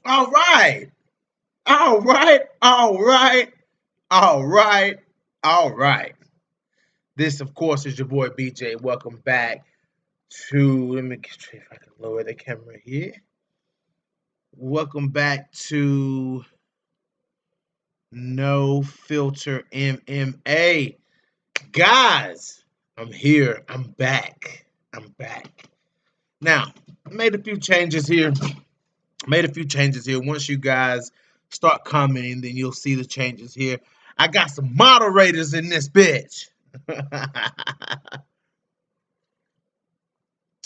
All right. All right. All right. All right. All right. This, of course, is your boy BJ. Welcome back to, let me see if I can lower the camera here. Welcome back to No Filter MMA. Guys, I'm here. I'm back. I'm back. Now, I made a few changes here. Once you guys start commenting, then you'll see the changes here. I got some moderators in this bitch.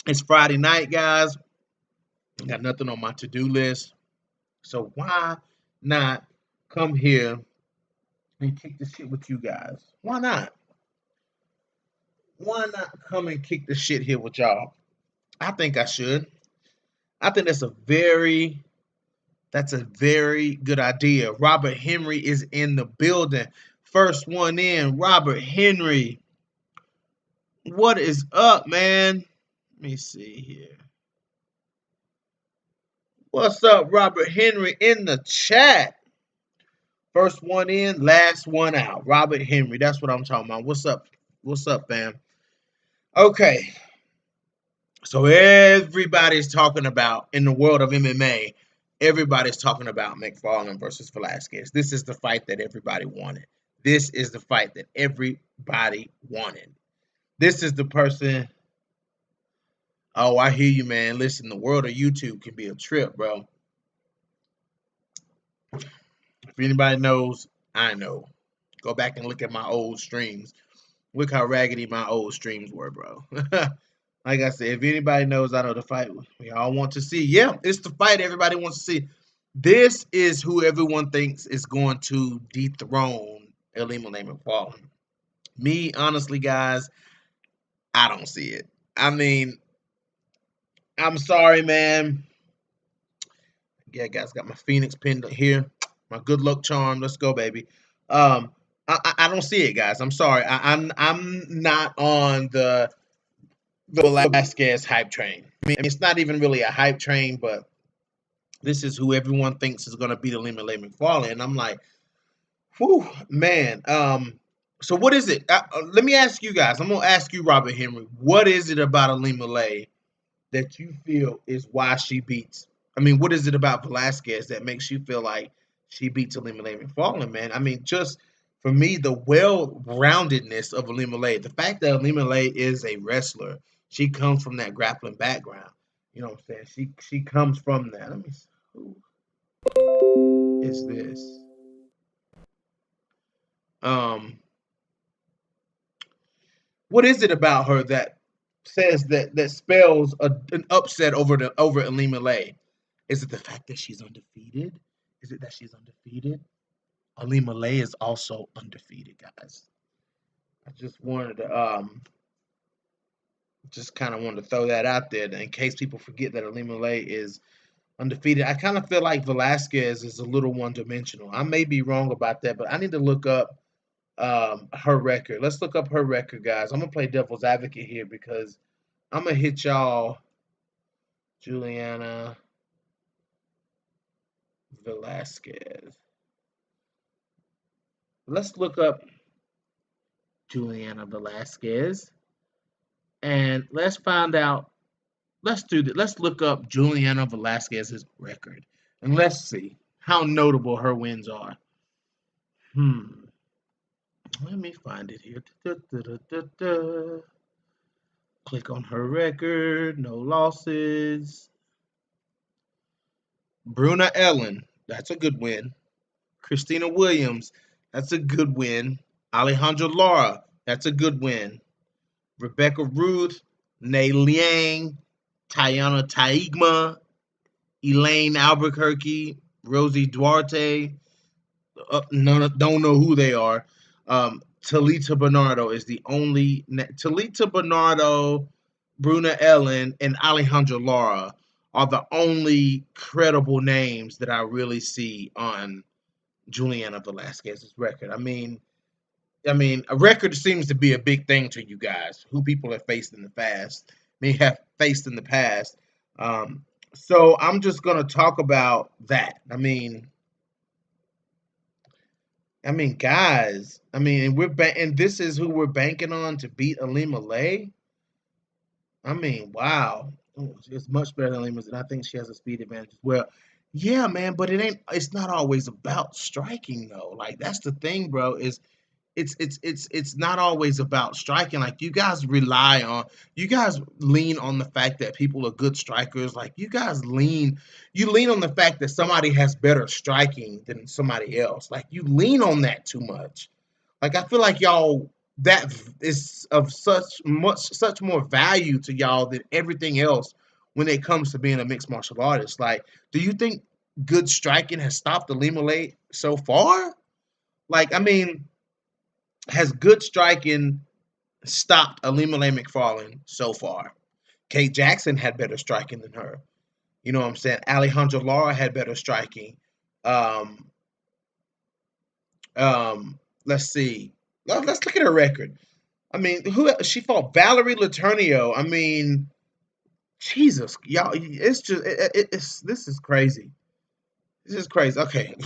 It's Friday night, guys. I got nothing on my to-do list. So why not come here and kick the shit with you guys? Why not? Why not come and kick the shit here with y'all? I think I should. I think that's a very good idea. Robert Henry is in the building. First one in, Robert Henry. What is up, man? Let me see here. What's up, Robert Henry in the chat? First one in, last one out. Robert Henry. That's what I'm talking about. What's up? What's up, fam? Okay. So everybody's talking about in the world of MMA, everybody's talking about McFarlane versus Velasquez. This is the fight that everybody wanted. This is the fight that everybody wanted. This is the person. Oh, I hear you, man. Listen, the world of YouTube can be a trip, bro. If anybody knows, I know. Go back and look at my old streams. Look how raggedy my old streams were, bro. Like I said, if anybody knows, I know the fight we all want to see. Yeah, it's the fight everybody wants to see. This is who everyone thinks is going to dethrone Ilima-Lei Macfarlane. Me, honestly, guys, I don't see it. I mean, I'm sorry, man. Yeah, guys, got my Phoenix pinned here. My good luck charm. Let's go, baby. I don't see it, guys. I'm sorry. I'm not on the Velasquez hype train. I mean, it's not even really a hype train, but this is who everyone thinks is going to beat Ilima-Lei Macfarlane. And I'm like, whew, man. So what is it? Let me ask you guys. I'm gonna ask you, Robert Henry. What is it about Ilima-Lei that you feel is why she beats? I mean, what is it about Velasquez that makes you feel like she beats Ilima-Lei Macfarlane, man? I mean, just for me, the well-roundedness of Ilima-Lei, the fact that Ilima-Lei is a wrestler, she comes from that grappling background. You know what I'm saying? She comes from that. Let me see. Who is this? Um, what is it about her that says that spells an upset over Ilima-Lei? Is it the fact that she's undefeated? Is it that she's undefeated? Ilima-Lei is also undefeated, guys. I just kind of wanted to throw that out there in case people forget that Ilima-Lei is undefeated. I kind of feel like Velasquez is a little one-dimensional. I may be wrong about that, but I need to look up her record. Let's look up her record, guys. I'm gonna play devil's advocate here because I'm gonna hit y'all, Juliana Velasquez. Let's look up Juliana Velasquez and let's find out. Let's do that. Let's look up Juliana Velasquez's record and let's see how notable her wins are. Let me find it here. Click on her record. No losses. Bruna Ellen. That's a good win. Christina Williams. That's a good win. Alejandra Lara. That's a good win. Rebecca Ruth. Nei Liang. Tayana Taigma. Elaine Albuquerque. Rosie Duarte. No, don't know who they are. Talita Bernardo is the only. Talita Bernardo, Bruna Ellen, and Alejandra Lara are the only credible names that I really see on Juliana Velasquez's record. I mean, a record seems to be a big thing to you guys. Who people have faced in the past, may have faced in the past. So I'm just gonna talk about that. Guys. And and this is who we're banking on to beat Alima Lay. Wow. Oh, it's much better than Lima's, and I think she has a speed advantage as well. Yeah, man, but it's not always about striking though. Like that's the thing, bro, is it's not always about striking. Like you guys lean on the fact that people are good strikers. Like you lean on the fact that somebody has better striking than somebody else. Like you lean on that too much. Like I feel like y'all that is of such more value to y'all than everything else when it comes to being a mixed martial artist. Like, do you think good striking has stopped the Lima Lay so far? Like, has good striking stopped Alima Lay McFarlane so far? Kate Jackson had better striking than her. You know what I'm saying? Alejandra Lara had better striking. Um, let's see. Let's look at her record. Who she fought? Valerie Letourneau. Jesus, y'all, it's just it's this is crazy. This is crazy. Okay,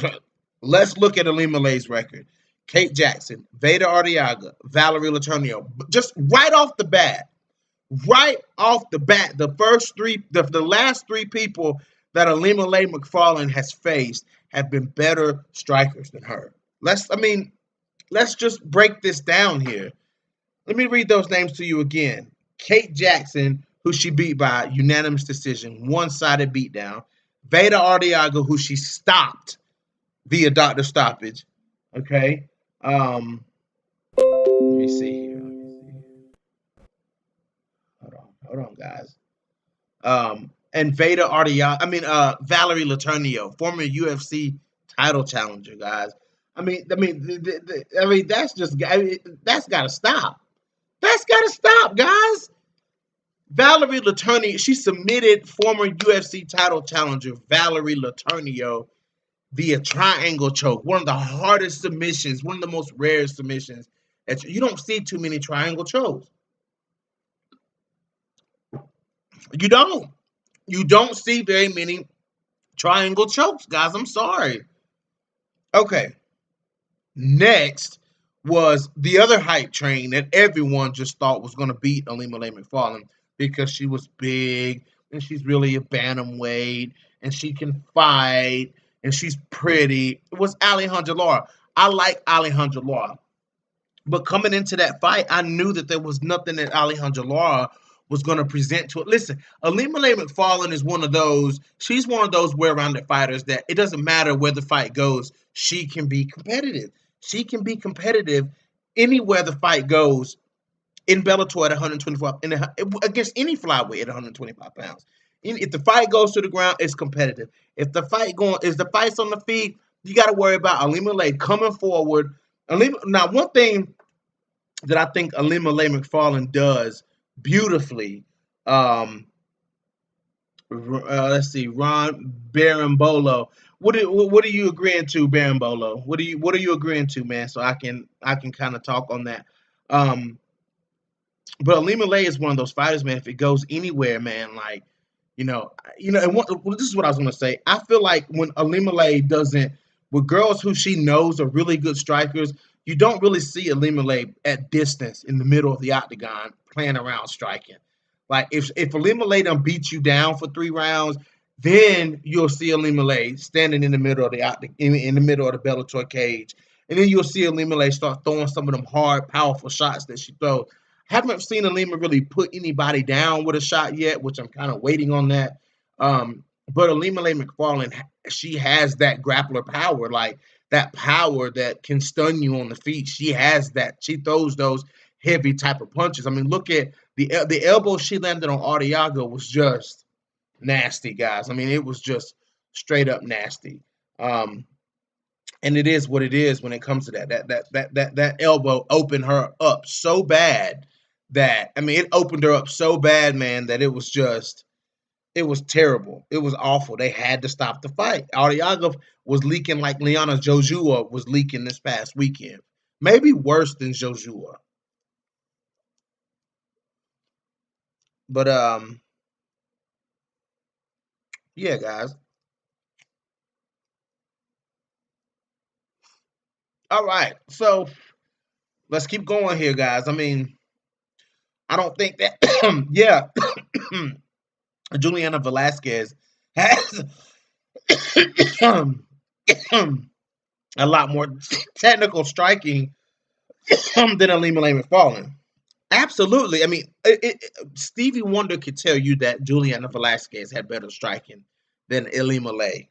let's look at Alima Lay's record. Kate Jackson, Veda Arteaga, Valerie Letourneau. Just right off the bat, the last three people that Alima Lay McFarlane has faced have been better strikers than her. Let's just break this down here. Let me read those names to you again. Kate Jackson, who she beat by unanimous decision, one-sided beatdown. Veda Arteaga, who she stopped via doctor stoppage. Okay. Let me see here. Hold on, guys. And Veda Arteaga, Valerie Letourneau, former UFC title challenger, guys. That's just, that's got to stop. That's got to stop, guys. Valerie Letourneau, she submitted former UFC title challenger Valerie Letourneau via triangle choke. One of the hardest submissions, one of the most rare submissions. You don't see too many triangle chokes. You don't. You don't see very many triangle chokes, guys. I'm sorry. Okay. Next was the other hype train that everyone just thought was going to beat Alima Lay McFarlane because she was big and she's really a bantamweight and she can fight and she's pretty. It was Alejandra Lara. I like Alejandra Lara. But coming into that fight, I knew that there was nothing that Alejandra Lara was going to present to it. Listen, Alima Lay McFarlane is one of those, she's one of those well-rounded fighters that it doesn't matter where the fight goes, she can be competitive. She can be competitive anywhere the fight goes in Bellator at 125 against any flyweight at 125 pounds. If the fight goes to the ground, it's competitive. If the fight's on the feet, you got to worry about Alima Lay coming forward. Now, one thing that I think Alima Lay McFarlane does beautifully. Let's see, Ron Berimbolo. What are you agreeing to, Berimbolo? What are you agreeing to, man? So I can kind of talk on that. Um, but Alima Lay is one of those fighters, man. If it goes anywhere, man, like this is what I was gonna say. I feel like when Alima Lay doesn't, with girls who she knows are really good strikers, you don't really see Alima Lay at distance in the middle of the octagon playing around striking. Like if Alima Lay done beat you down for 3 rounds, then you'll see Alima Lay standing in the middle of the in the middle of the Bellator cage, and then you'll see Alima Lay start throwing some of them hard, powerful shots that she throws. Haven't seen Alima really put anybody down with a shot yet, which I'm kind of waiting on that. But Alima Lay McFarlane, she has that grappler power, like that power that can stun you on the feet. She has that. She throws those heavy type of punches. Look at the elbow she landed on Arteaga was just nasty, guys. It was just straight up nasty. Um, and it is what it is when it comes to that. That elbow opened her up so bad that it opened her up so bad, man, that it was terrible. It was awful. They had to stop the fight. Arteaga was leaking like Liana Jojua was leaking this past weekend. Maybe worse than Jojua. But Yeah, guys. All right. So let's keep going here, guys. I mean, I don't think that yeah, Juliana Velasquez has a lot more technical striking than Alima Lay McFarlane. Absolutely. I mean, Stevie Wonder could tell you that Juliana Velasquez had better striking than Ilima Lay.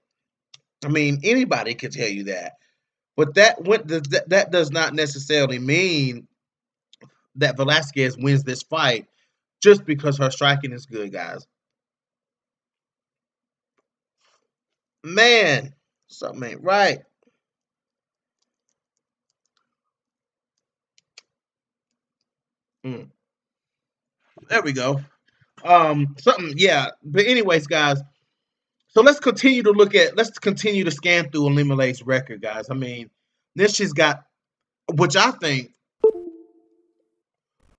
I mean, anybody could tell you that. But that does not necessarily mean that Velasquez wins this fight just because her striking is good, guys. Man, something ain't right. Mm, there we go. Something, yeah. But anyways, guys. So let's continue to scan through Ilima Lay's record, guys. I mean, this she's got, which I think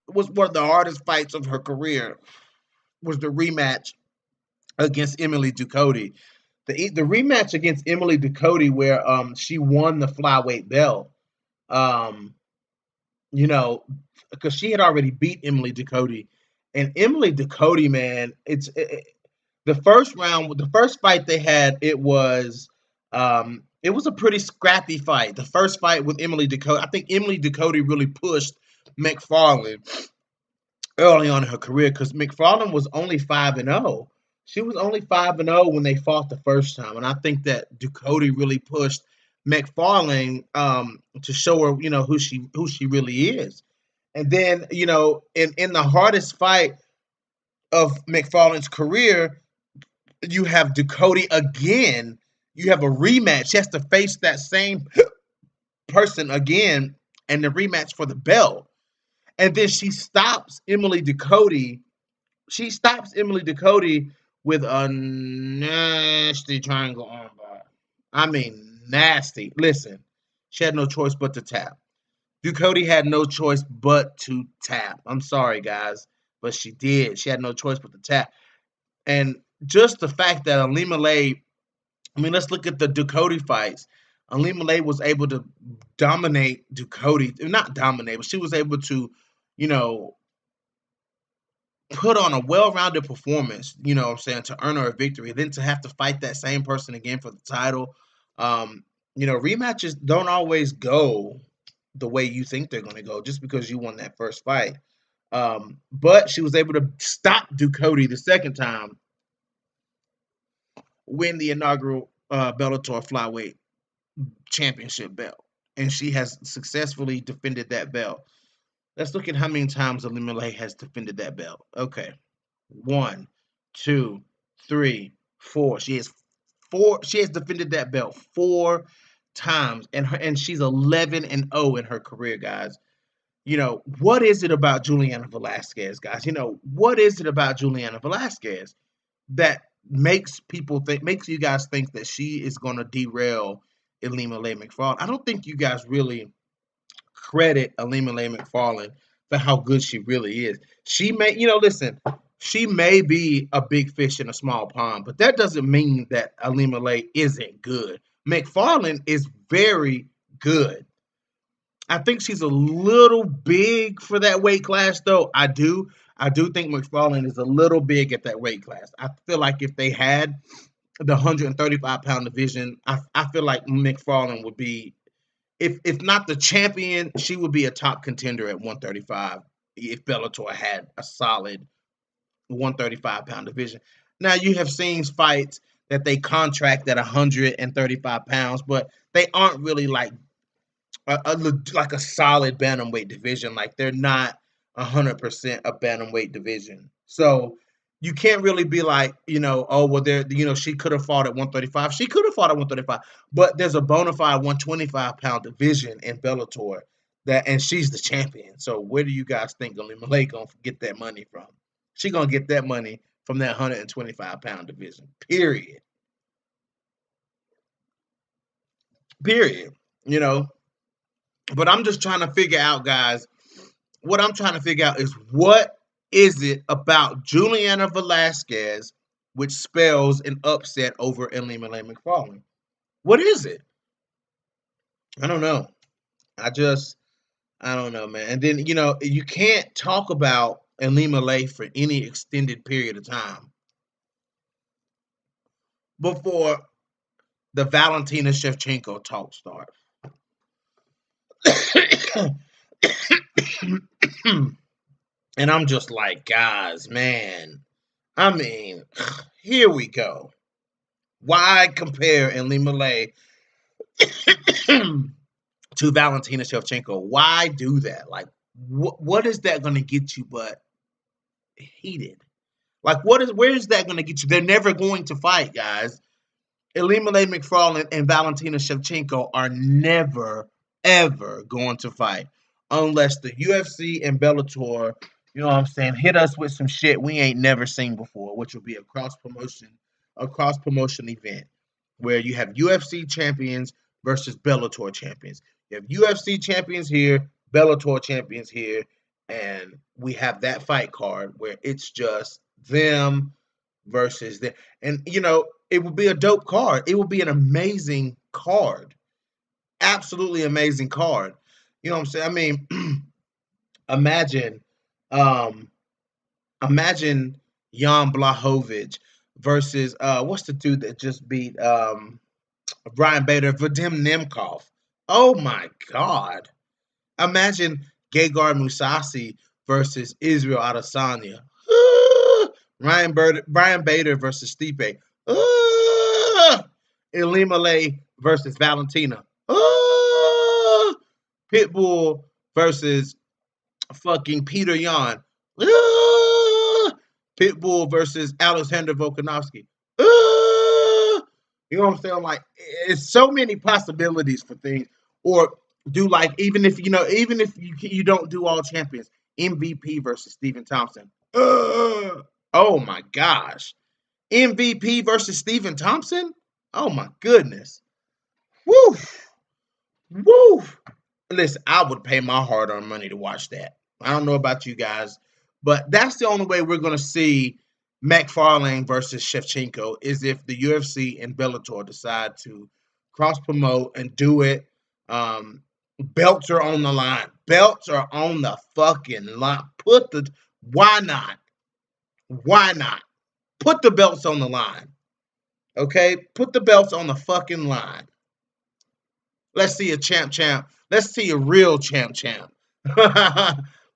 was one of the hardest fights of her career, was the rematch against Emily Ducote. The rematch against Emily Ducote, where she won the flyweight belt. Um, you know, because she had already beat Emily Ducote, and Emily Ducote, man, the first round, the first fight they had, it was a pretty scrappy fight. The first fight with Emily Ducote, I think Emily Ducote really pushed McFarlane early on in her career because McFarlane was only 5-0. She was only 5-0 when they fought the first time, and I think that Ducote really pushed McFarlane to show her, who she really is. And then, in the hardest fight of McFarlane's career, you have Ducote again. You have a rematch. She has to face that same person again, and the rematch for the belt. And then she stops Emily Ducote. She stops Emily Ducote with a nasty triangle armbar. I mean, nasty. Listen, she had no choice but to tap. Ducote had no choice but to tap. I'm sorry, guys, but she did. She had no choice but to tap. And just the fact that Alima Lay, I mean, let's look at the Ducote fights. Alima Lay was able to dominate Ducote, not dominate, but she was able to, you know, put on a well-rounded performance, what I'm saying, to earn her a victory. Then to have to fight that same person again for the title. Um, rematches don't always go the way you think they're going to go just because you won that first fight. But she was able to stop Ducote the second time, win the inaugural Bellator flyweight championship belt, and she has successfully defended that belt. Let's look at how many times Alima Lay has defended that belt. Okay, one, two, three, four. She has four. She has defended that belt 4 times, and she's 11-0 in her career, guys. What is it about Juliana Velasquez, guys? What is it about Juliana Velasquez that makes you guys think that she is going to derail Ilima Lay McFarlane? I don't think you guys really credit Ilima Lay McFarlane for how good she really is. She may, listen, she may be a big fish in a small pond, but that doesn't mean that Ilima Lay isn't good. McFarlane is very good. I think she's a little big for that weight class, though. I do think McFarlane is a little big at that weight class. I feel like if they had the 135-pound division, I feel like McFarlane would be, if not the champion, she would be a top contender at 135 if Bellator had a solid 135-pound division. Now you have seen fights that they contract at 135 pounds, but they aren't really like a solid bantamweight division. Like they're not 100% a bantamweight division. So you can't really be like, oh well, she could have fought at 135. She could have fought at 135, but there's a bona fide 125-pound division in Bellator and she's the champion. So where do you guys think Ilima Lay gonna get that money from? She gonna get that money from that 125-pound division. Period. Period. You know, but I'm just trying to figure out, guys. What I'm trying to figure out is what is it about Juliana Velasquez which spells an upset over Ilima-Lei Macfarlane? What is it? I don't know. I don't know, man. And then, you can't talk about Ilima-Lei for any extended period of time before the Valentina Shevchenko talk starts. And I'm just like, guys, man. I mean, here we go. Why compare Ilima-Lei to Valentina Shevchenko? Why do that? Like, what is that going to get you but heated? Like, where is that going to get you? They're never going to fight, guys. Ilima-Lei Macfarlane and Valentina Shevchenko are never, ever going to fight unless the UFC and Bellator, you know what I'm saying, hit us with some shit we ain't never seen before, which will be a cross promotion event where you have UFC champions versus Bellator champions. You have UFC champions here, Bellator champions here, and we have that fight card where it's just them versus them. And it would be a dope card. It would be an amazing card. Absolutely amazing card. You know what I'm saying? I mean, imagine um imagine Jan Blachowicz versus what's the dude that just beat Brian Bader, Vadim Nemkov. Oh my god. Imagine Gegard Mousasi versus Israel Adesanya. Brian Bader versus Stipe. Ilima-Lei versus Valentina. Pitbull versus fucking Peter Yan. Pitbull versus Alexander Volkanovski. You know what I'm saying? Like, it's so many possibilities for things. Or do like even if you don't do all champions, MVP versus Stephen Thompson. Oh my gosh. MVP versus Stephen Thompson? Oh my goodness. Woo! Woo! Listen, I would pay my hard-earned money to watch that. I don't know about you guys, but that's the only way we're going to see Macfarlane versus Shevchenko is if the UFC and Bellator decide to cross-promote and do it. Belts are on the line. Belts are on the fucking line. Why not? Why not? Put the belts on the line. Okay? Put the belts on the fucking line. Let's see a champ. Let's see a real champ.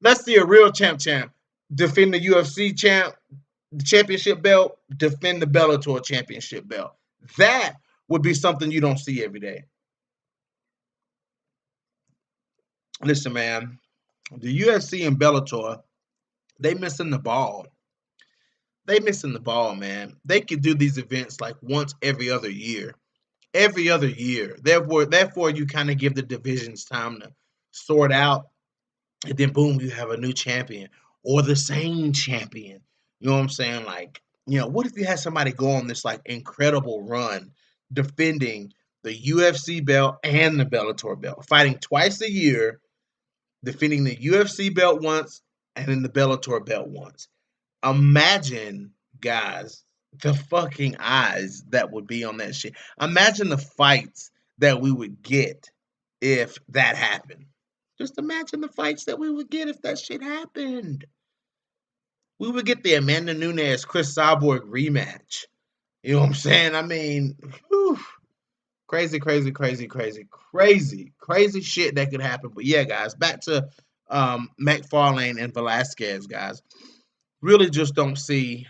Let's see a real champ. Defend the UFC championship belt, defend the Bellator championship belt. That would be something you don't see every day. Listen, man, the UFC and Bellator, they missing the ball. They missing the ball, man. They could do these events like once every other year. Every other year. Therefore, you kind of give the divisions time to sort out, and then boom, you have a new champion or the same champion. You know what I'm saying? Like, what if you had somebody go on this like incredible run defending the UFC belt and the Bellator belt, fighting twice a year, defending the UFC belt once and then the Bellator belt once. Imagine, guys, the fucking eyes that would be on that shit. Imagine the fights that we would get if that happened. Just imagine the fights that we would get if that shit happened. We would get the Amanda Nunes Chris Cyborg rematch. You know what I'm saying? I mean, whew, crazy shit that could happen. But yeah, guys, back to Macfarlane and Velasquez, guys. Really just don't see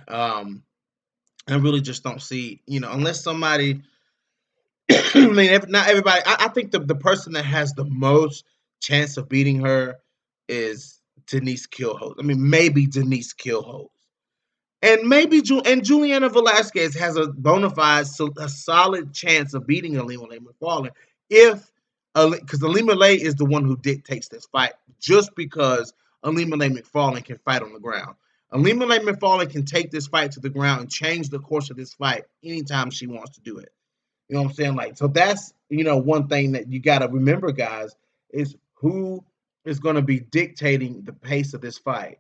unless somebody I mean, not everybody. I think the person that has the most chance of beating her is Denise Kilholtz. I mean, maybe Denise Kilholtz, and maybe Juliana Velasquez has a bona fide, a solid chance of beating Ilima-Lei Macfarlane if because Ilima-Lei is the one who dictates this fight, just because Ilima-Lei Macfarlane can fight on the ground. Ilima-Lei Macfarlane can take this fight to the ground and change the course of this fight anytime she wants to do it. You know what I'm saying? Like, so that's, one thing that you got to remember, guys, is who is going to be dictating the pace of this fight.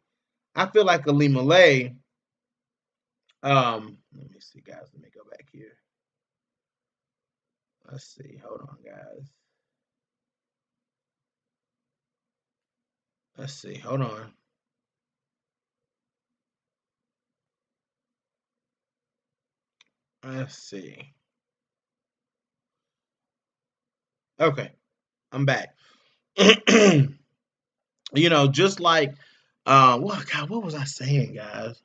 I feel like Ilima-Lei Let me see, guys. Let me go back here. Let's see. Hold on, guys. Let's see. Hold on. Let's see. Okay, I'm back. Just like, what God, what was I saying, guys?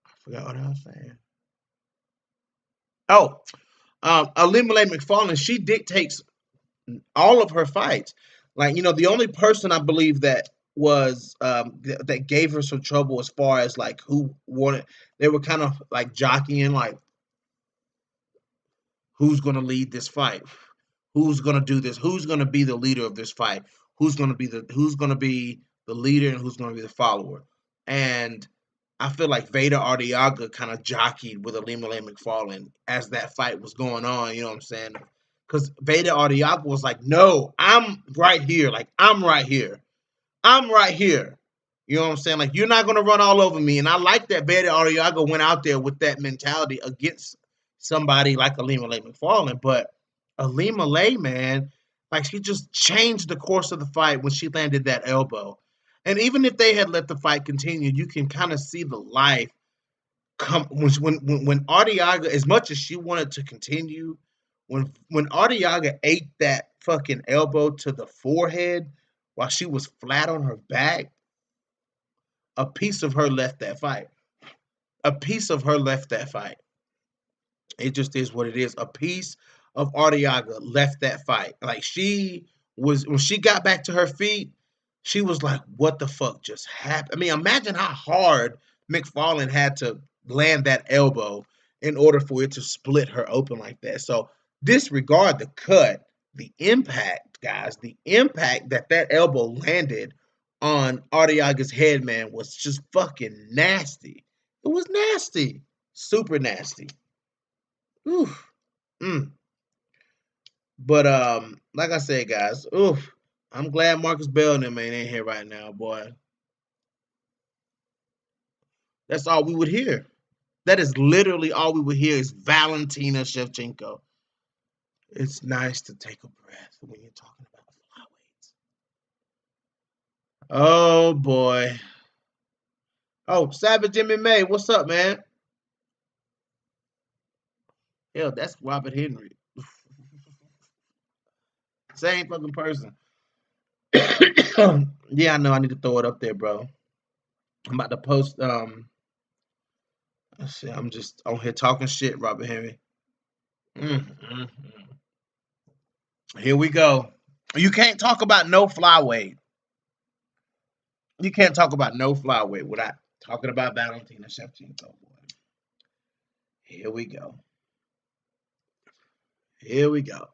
I forgot what I was saying. Oh, Elimelech McFarlane, she dictates all of her fights. Like, the only person I believe that was that gave her some trouble as far as like who wanted, they were kind of like jockeying, like who's going to lead this fight, who's going to do this, who's going to be the leader of this fight, who's going to be the leader and who's going to be the follower. And I feel like Vader Arteaga kind of jockeyed with Elimelech McFarlane as that fight was going on. You know what I'm saying? Because Vader Arteaga was like, "No, I'm right here. Like I'm right here. I'm right here." You know what I'm saying? Like you're not gonna run all over me. And I like that Vader Ariaga went out there with that mentality against somebody like Elimelech McFarlane. But Elimelech, man, like she just changed the course of the fight when she landed that elbow. And even if they had let the fight continue, you can kind of see the life come when Arteaga, as much as she wanted to continue, when Arteaga ate that fucking elbow to the forehead while she was flat on her back, a piece of her left that fight. A piece of her left that fight. It just is what it is. A piece of Arteaga left that fight. Like she was when she got back to her feet, she was like, "What the fuck just happened?" I mean, imagine how hard McFarlane had to land that elbow in order for it to split her open like that. So disregard the cut, the impact, guys. The impact that elbow landed on Arteaga's head, man, was just fucking nasty. It was nasty, super nasty. Oof. Mm. But like I said, guys, oof. I'm glad Marcus Bell and them ain't in here right now, boy. That's all we would hear. That is literally all we would hear is Valentina Shevchenko. It's nice to take a breath when you're talking about flyweights. Oh boy. Oh, Savage MMA, what's up, man? Hell, that's Robert Henry. Same fucking person. Yeah, I know I need to throw it up there, bro. I'm about to post let's see, I'm just on here talking shit, Robert Henry. Mm. Here we go. You can't talk about no flyweight. You can't talk about no flyweight without talking about Valentina Shevchenko. Boy. Here we go. Here we go.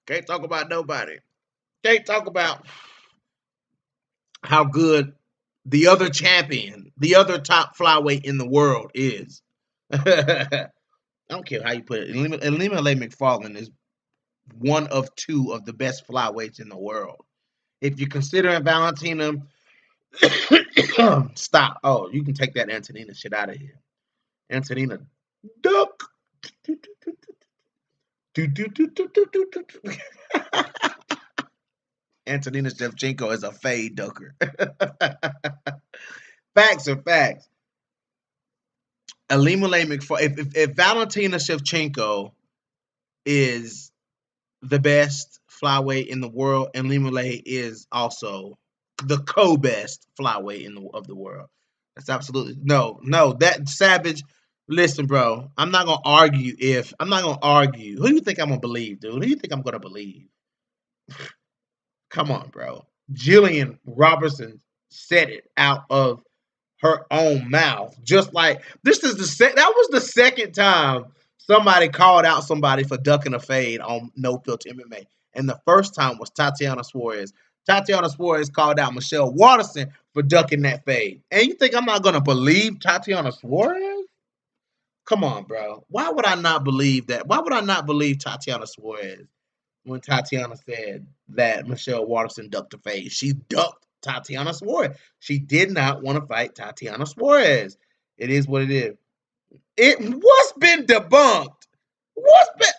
Can't talk about nobody. Can't talk about how good the other champion, the other top flyweight in the world is. I don't care how you put it. Elimelech McFarlane is one of two of the best flyweights in the world. If you're considering Valentina, stop. Oh, you can take that Antonina shit out of here. Antonina, duck. Antonina Shevchenko is a fade ducker. Facts are facts. Elimelech McFarlane. If Valentina Shevchenko is the best flyweight in the world, and Elimelech is also the co-best flyweight of the world. That's absolutely no. That Savage. Listen, bro. I'm not gonna argue. Who do you think I'm gonna believe, dude? Who do you think I'm gonna believe? Come on, bro. Jillian Robertson said it out of her own mouth. Just like this is that was the second time somebody called out somebody for ducking a fade on No Filter MMA. And the first time was Tatiana Suarez. Tatiana Suarez called out Michelle Watterson for ducking that fade. And you think I'm not gonna believe Tatiana Suarez? Come on, bro. Why would I not believe that? Why would I not believe Tatiana Suarez when Tatiana said that Michelle Watterson ducked a fade? She ducked Tatiana Suarez. She did not want to fight Tatiana Suarez. It is what it is. What's been debunked? What's been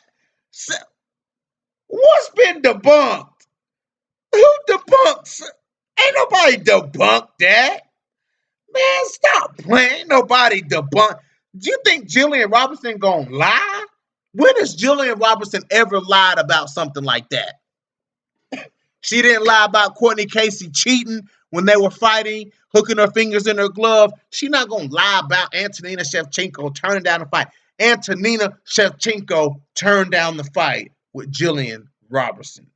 what's been debunked? Who debunks? Ain't nobody debunked that. Man, stop playing. Ain't nobody debunked. Do you think Jillian Robinson gonna lie? When has Jillian Robinson ever lied about something like that? She didn't lie about Courtney Casey cheating when they were fighting, hooking her fingers in her glove. She not gonna lie about Antonina Shevchenko turning down the fight. Antonina Shevchenko turned down the fight with Jillian Robertson.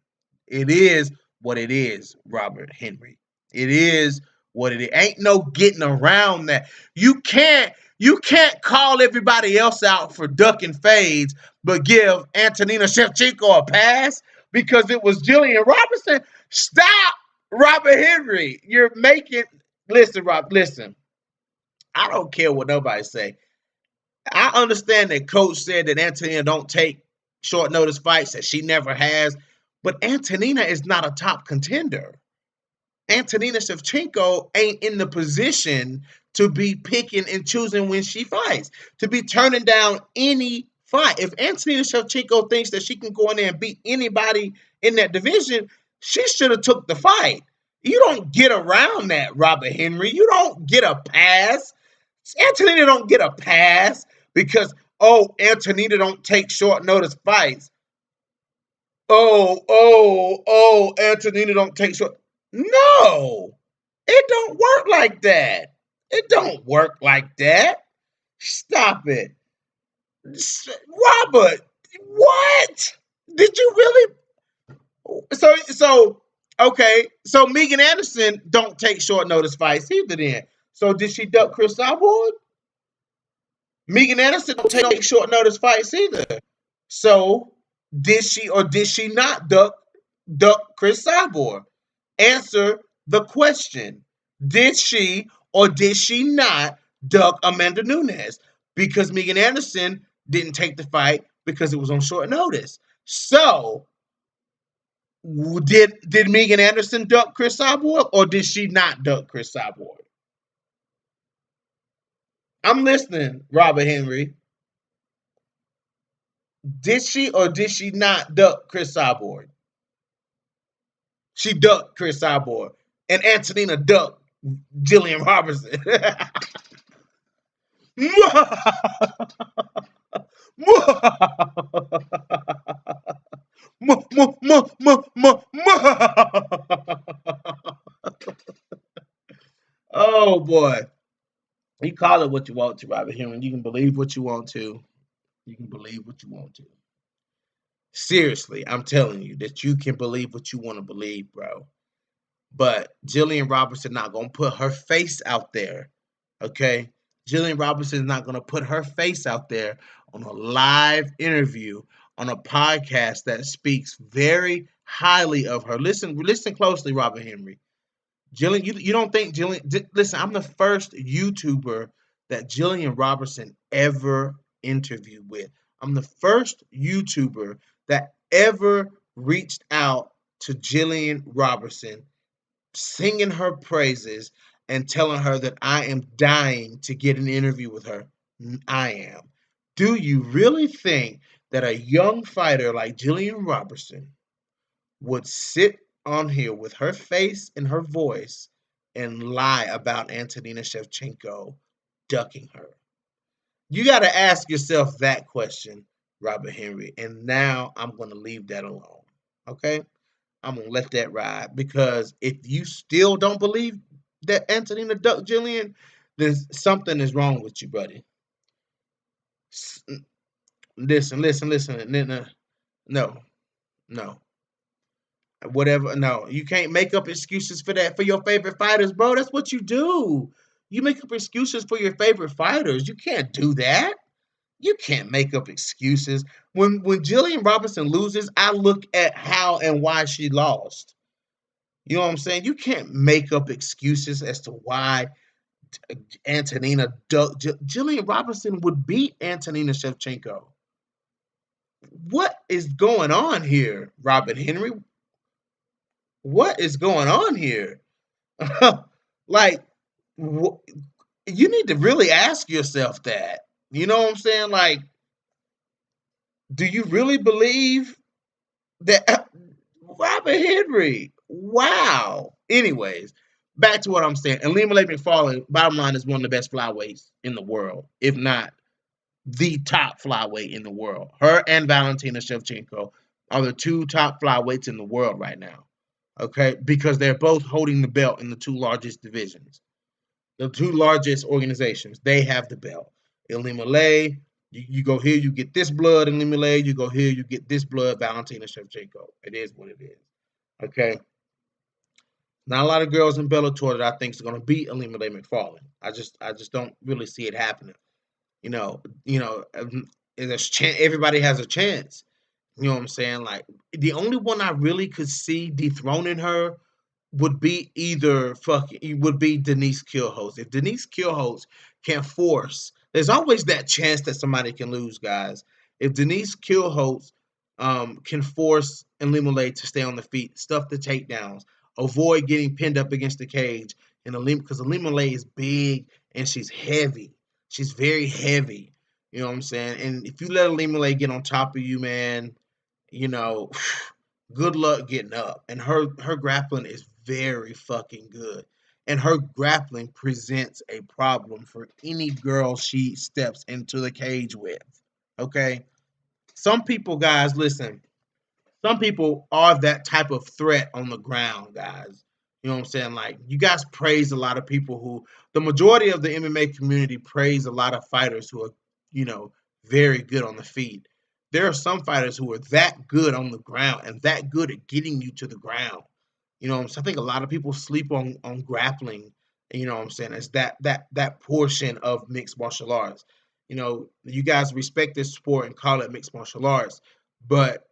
It is what it is, Robert Henry. It is what it is. Ain't no getting around that. You can't call everybody else out for ducking fades, but give Antonina Shevchenko a pass because it was Jillian Robertson. Stop, Robert Henry. You're making listen, Rob. Listen. I don't care what nobody say. I understand that Coach said that Antonina don't take short notice fights, that she never has. But Antonina is not a top contender. Antonina Shevchenko ain't in the position to be picking and choosing when she fights, to be turning down any fight. If Antonina Shevchenko thinks that she can go in there and beat anybody in that division, she should have took the fight. You don't get around that, Robert Henry. You don't get a pass. Antonina don't get a pass because, Antonina don't take short notice fights. Antonina don't take short. No, it don't work like that. It don't work like that. Stop it. Robert, what? Did you really? Okay. So Megan Anderson don't take short notice fights either then. So did she duck Chris Cyborg? Megan Anderson don't take short notice fights either. So did she or did she not duck Chris Cyborg? Answer the question. Did she or did she not duck Amanda Nunes? Because Megan Anderson didn't take the fight because it was on short notice. So did Megan Anderson duck Chris Cyborg or did she not duck Chris Cyborg? I'm listening, Robert Henry. Did she or did she not duck Chris Cyborg? She ducked Chris Cyborg. And Antonina ducked Jillian Robertson. Oh boy. You call it what you want to, Robert Henry. You can believe what you want to. You can believe what you want to. Seriously, I'm telling you that you can believe what you want to believe, bro. But Jillian Robertson not gonna put her face out there. Okay? Jillian Robertson is not gonna put her face out there on a live interview on a podcast that speaks very highly of her. Listen closely, Robert Henry. Jillian, you don't think Jillian? Listen, I'm the first YouTuber that Jillian Robertson ever interviewed with. I'm the first YouTuber that ever reached out to Jillian Robertson, singing her praises and telling her that I am dying to get an interview with her. I am. Do you really think that a young fighter like Jillian Robertson would sit on here with her face and her voice and lie about Antonina Shevchenko ducking her? You got to ask yourself that question, Robert Henry. And now I'm going to leave that alone. Okay? I'm going to let that ride because if you still don't believe that Antonina ducked Jillian, then something is wrong with you, buddy. Listen. No. Whatever. No, you can't make up excuses for that for your favorite fighters, bro. That's what you do. You make up excuses for your favorite fighters. You can't do that. You can't make up excuses. When Jillian Robinson loses, I look at how and why she lost. You know what I'm saying? You can't make up excuses as to why Antonina ducked. Jillian Robinson would beat Antonina Shevchenko. What is going on here, Robert Henry? What is going on here? Like, wh- you need to really ask yourself that. You know what I'm saying? Like, do you really believe that Robert Henry? Wow. Anyways, back to what I'm saying. Elimelech McFarlane, bottom line, is one of the best flyweights in the world, if not the top flyweight in the world. Her and Valentina Shevchenko are the two top flyweights in the world right now. Okay, because they're both holding the belt in the two largest divisions, the two largest organizations. They have the belt. Elimelech, you go here, you get this blood. Elimelech, you go here, you get this blood. Valentina Shevchenko. It is what it is. Okay, not a lot of girls in Bellator that I think is going to beat Elimelech McFarlane. I just don't really see it happening. There's everybody has a chance. You know what I'm saying? Like, the only one I really could see dethroning her would be either fucking it would be Denise Killholz. If Denise Killholz can force, there's always that chance that somebody can lose, guys. If Denise Killholz can force Elimelech to stay on the feet, stuff the takedowns, avoid getting pinned up against the cage, and because Elimelech is big and she's heavy. She's very heavy. You know what I'm saying? And if you let Elimelech get on top of you, man, you know, good luck getting up. And her grappling is very fucking good. And her grappling presents a problem for any girl she steps into the cage with. Okay? Some people, guys, listen, some people are that type of threat on the ground, guys. You know what I'm saying? Like, you guys praise a lot of people who, the majority of the MMA community praise a lot of fighters who are, you know, very good on the feet. There are some fighters who are that good on the ground and that good at getting you to the ground. You know, so I think a lot of people sleep on grappling. You know what I'm saying? As that portion of mixed martial arts. You know, you guys respect this sport and call it mixed martial arts, but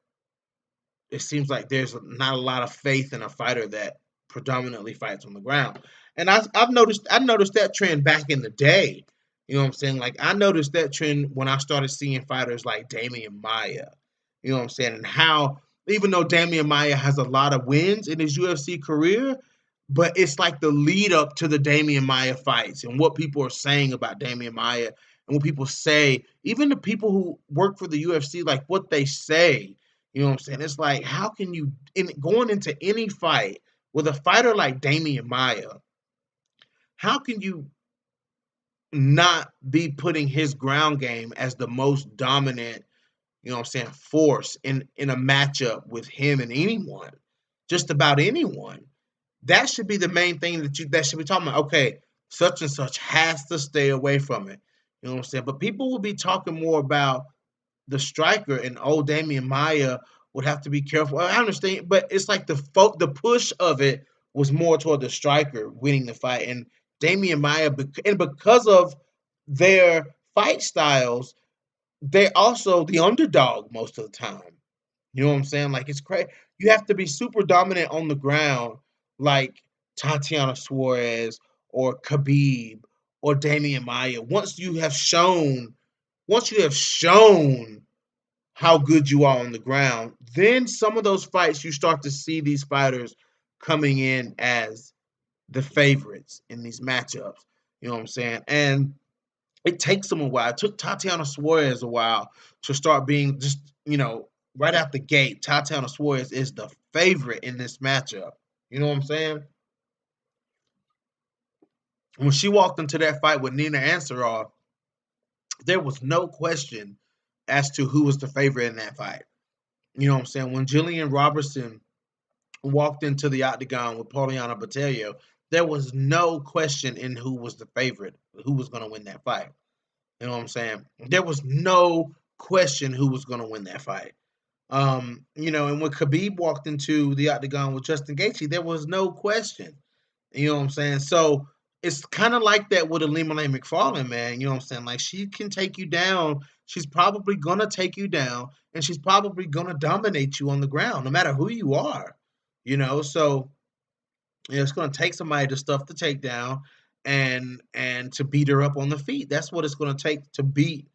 it seems like there's not a lot of faith in a fighter that predominantly fights on the ground. And I've noticed that trend back in the day. You know what I'm saying? Like, I noticed that trend when I started seeing fighters like Damian Maya. You know what I'm saying? And how, even though Damian Maya has a lot of wins in his UFC career, but it's like the lead up to the Damian Maya fights and what people are saying about Damian Maya and what people say, even the people who work for the UFC, like what they say. You know what I'm saying? It's like, how can you, going into any fight with a fighter like Damian Maya, how can you not be putting his ground game as the most dominant, you know what I'm saying, force in a matchup with him and anyone, just about anyone? That should be the main thing that should be talking about. Okay, such and such has to stay away from it. You know what I'm saying? But people will be talking more about the striker, and old Damian Maya would have to be careful. I understand, but it's like the push of it was more toward the striker winning the fight, and Damian Maya, and because of their fight styles, they're also the underdog most of the time. You know what I'm saying? Like, it's crazy. You have to be super dominant on the ground, like Tatiana Suarez or Khabib or Damian Maya. Once you have shown how good you are on the ground, then some of those fights you start to see these fighters coming in as the favorites in these matchups. You know what I'm saying? And it takes them a while. It took Tatiana Suarez a while to start being just, right out the gate. Tatiana Suarez is the favorite in this matchup. You know what I'm saying? When she walked into that fight with Nina Ansaroff, there was no question as to who was the favorite in that fight. You know what I'm saying? When Jillian Robertson walked into the octagon with Pauliana Botelho, there was no question in who was the favorite, who was going to win that fight. You know what I'm saying? There was no question who was going to win that fight. And when Khabib walked into the octagon with Justin Gaethje, there was no question. You know what I'm saying? So it's kind of like that with Elimelech McFarlane, man. You know what I'm saying? Like, she can take you down. She's probably gonna take you down, and she's probably gonna dominate you on the ground, no matter who you are. So it's gonna take somebody to stuff the takedown and to beat her up on the feet. That's what it's gonna take to beat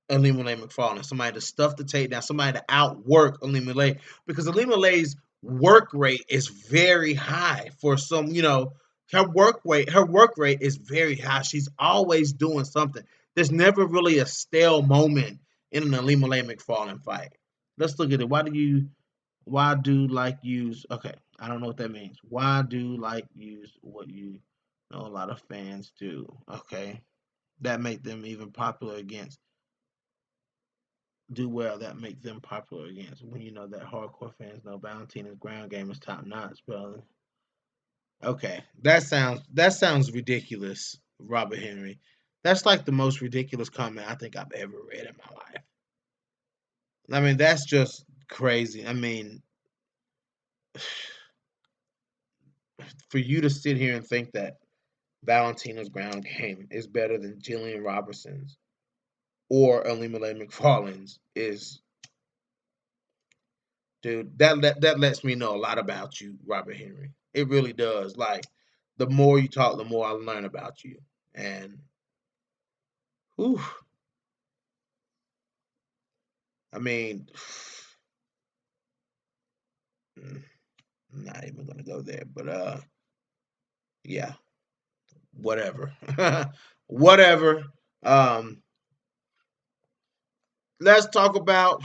Elimelech McFarlane. Somebody to stuff the takedown, somebody to outwork Elimelech, because Elimelech's work rate is very high for some. Her work rate is very high. She's always doing something. There's never really a stale moment in an Ilima-Lei McFarlane fight. Let's look at it. Why do like use okay, I don't know what that means. Why do like use what you know a lot of fans do? Okay. That make them even popular against do well that make them popular against when you know that hardcore fans know Valentina's ground game is top notch, bro. Okay, that sounds ridiculous, Robert Henry. That's like the most ridiculous comment I think I've ever read in my life. I mean, that's just crazy. I mean, for you to sit here and think that Valentina's ground game is better than Jillian Robertson's or Ilima-Lei McFarlane's is, dude. That lets me know a lot about you, Robert Henry. It really does. Like, the more you talk, the more I learn about you. And, whew, I mean, I'm not even gonna go there. But yeah, whatever, whatever. Um, let's talk about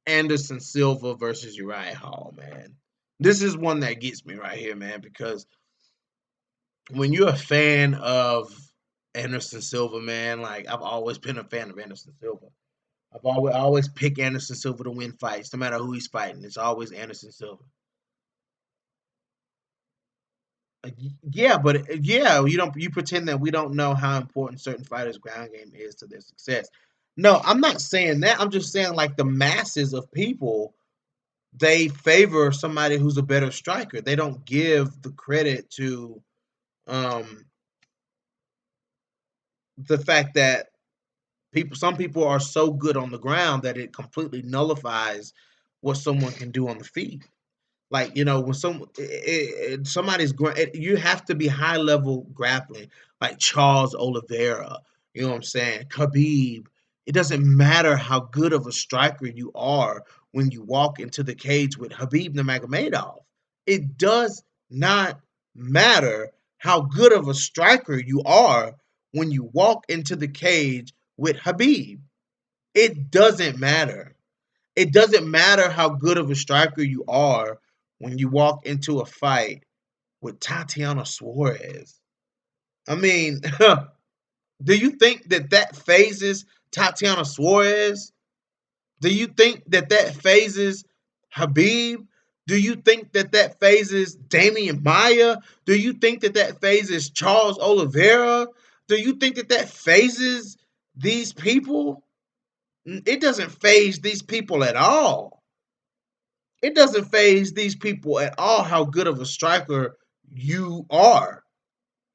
Anderson Silva versus Uriah Hall, man. This is one that gets me right here, man, because when you're a fan of Anderson Silva, man, like I've always been a fan of Anderson Silva. I've always pick Anderson Silva to win fights, no matter who he's fighting. It's always Anderson Silva. Yeah, but yeah, you pretend that we don't know how important certain fighters' ground game is to their success. No, I'm not saying that. I'm just saying like the masses of people they favor somebody who's a better striker. They don't give the credit to um the fact that some people are so good on the ground that it completely nullifies what someone can do on the feet. Like, when you have to be high level grappling, like Charles Oliveira. You know what I'm saying? Khabib. It doesn't matter how good of a striker you are when you walk into the cage with Khabib Nurmagomedov. It does not matter how good of a striker you are when you walk into the cage with Khabib. It doesn't matter. It doesn't matter how good of a striker you are when you walk into a fight with Tatiana Suarez. I mean, do you think that phases Tatiana Suarez? Do you think that phases Khabib? Do you think that phases Damian Maya? Do you think that phases Charles Oliveira? Do you think that phases these people? It doesn't phase these people at all. It doesn't phase these people at all how good of a striker you are.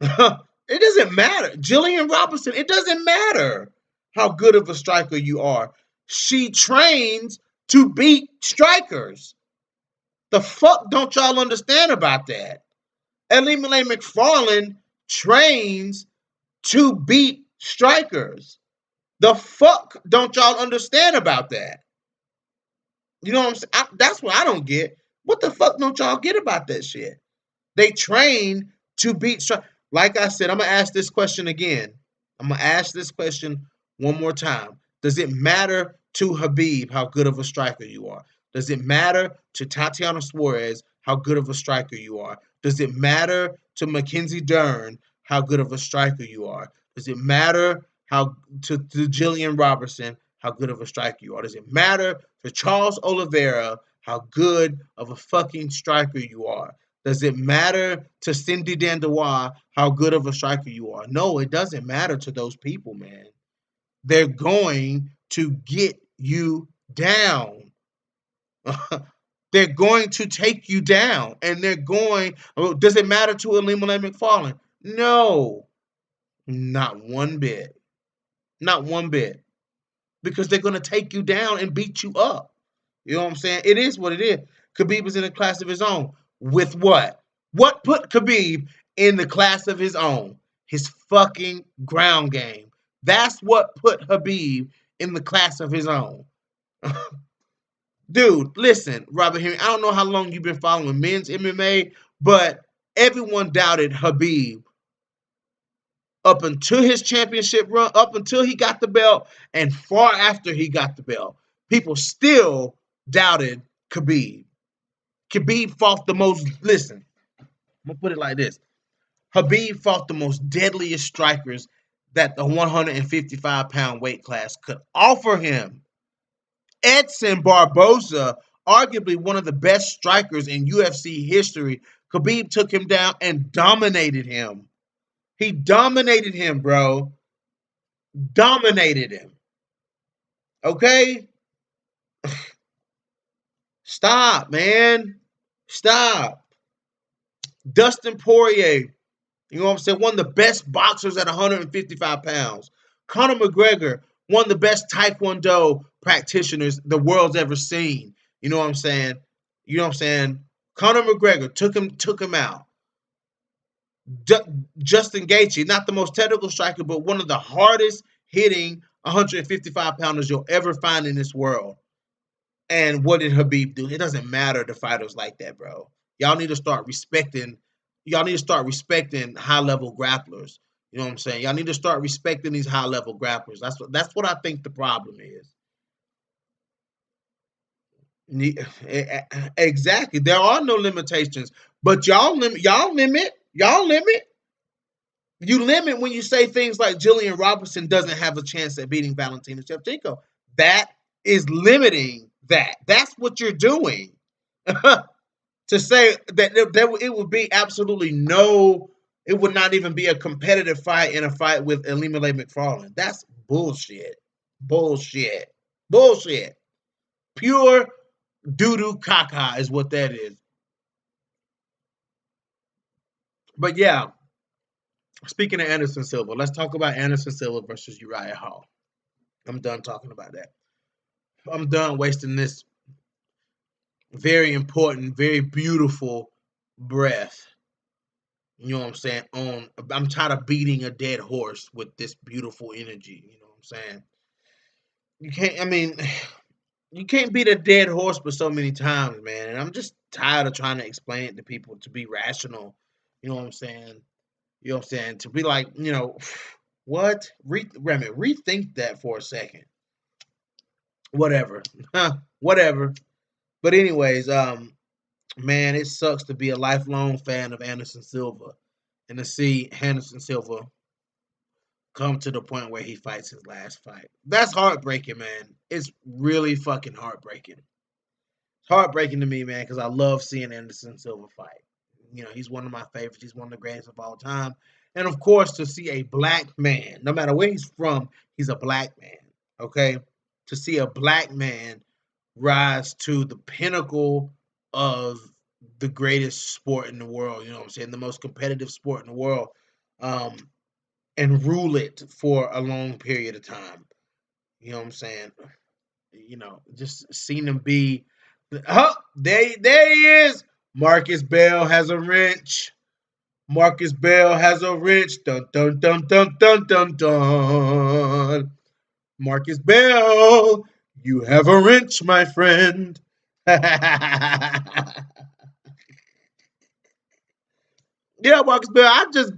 It doesn't matter. Jillian Robinson, it doesn't matter how good of a striker you are. She trains to beat strikers. The fuck don't y'all understand about that? Ilima-Lei McFarlane trains to beat strikers. The fuck don't y'all understand about that? You know what I'm saying? That's what I don't get. What the fuck don't y'all get about that shit? They train to beat. Like I said, I'm gonna ask this question again. I'm gonna ask this question one more time. Does it matter to Khabib how good of a striker you are? Does it matter to Tatiana Suarez how good of a striker you are? Does it matter to Mackenzie Dern how good of a striker you are? Does it matter how to Jillian Robertson how good of a striker you are? Does it matter to Charles Oliveira how good of a fucking striker you are? Does it matter to Cindy Dandois how good of a striker you are? No, it doesn't matter to those people, man. They're going to get you down. They're going to take you down. And they're going, does it matter to Ilima-Lei McFarlane? No, not one bit. Not one bit. Because they're going to take you down and beat you up. You know what I'm saying? It is what it is. Khabib is in a class of his own. With what? What put Khabib in the class of his own? His fucking ground game. That's what put Khabib in the class of his own. Dude, listen, Robert Henry, I don't know how long you've been following men's MMA, but Everyone doubted Khabib up until his championship run, up until he got the belt, and far after he got the belt. People still doubted Khabib. Khabib fought the most, listen, I'm going to put it like this. Khabib fought the most deadliest strikers that the 155-pound weight class could offer him. Edson Barboza, arguably one of the best strikers in UFC history, Khabib took him down and dominated him. He dominated him, bro. Dominated him. Okay? Stop, man. Stop. Dustin Poirier, you know what I'm saying? One of the best boxers at 155 pounds. Conor McGregor, one of the best Taekwondo practitioners the world's ever seen. You know what I'm saying? You know what I'm saying? Conor McGregor took him out. Justin Gaethje, not the most technical striker, but one of the hardest hitting 155 pounders you'll ever find in this world. And what did Khabib do? It doesn't matter to fighters like that, bro. Y'all need to start respecting. Y'all need to start respecting high level grapplers. You know what I'm saying? Y'all need to start respecting these high level grapplers. That's what I think the problem is. Exactly. There are no limitations, but y'all limit. Y'all limit. Y'all limit. You limit when you say things like Jillian Robertson doesn't have a chance at beating Valentina Shevchenko. That is limiting that. That's what you're doing. To say that it would be absolutely no, it would not even be a competitive fight in a fight with Ilima-Lei Macfarlane. That's bullshit. Bullshit. Bullshit. Pure doo-doo caca is what that is. But yeah, speaking of Anderson Silva, let's talk about Anderson Silva versus Uriah Hall. I'm done talking about that. I'm done wasting this very important, very beautiful breath. You know what I'm saying? I'm tired of beating a dead horse with this beautiful energy. You know what I'm saying? You can't. I mean, you can't beat a dead horse but so many times, man. And I'm just tired of trying to explain it to people to be rational. You know what I'm saying? You know what I'm saying? To be like, what? Remy, rethink that for a second. Whatever. Whatever. But anyways, man, it sucks to be a lifelong fan of Anderson Silva and to see Anderson Silva come to the point where he fights his last fight. That's heartbreaking, man. It's really fucking heartbreaking. It's heartbreaking to me, man, because I love seeing Anderson Silva fight. He's one of my favorites. He's one of the greatest of all time. And of course, to see a black man, no matter where he's from, he's a black man. Okay? To see a black man rise to the pinnacle of the greatest sport in the world, you know what I'm saying? The most competitive sport in the world. And rule it for a long period of time. You know what I'm saying? Just seeing him be. Oh, there he is. Marcus Bell has a wrench. Marcus Bell has a wrench. Dun dun dun dun dun dun dun. Marcus Bell, you have a wrench, my friend. Yeah, Marcus Bell. I just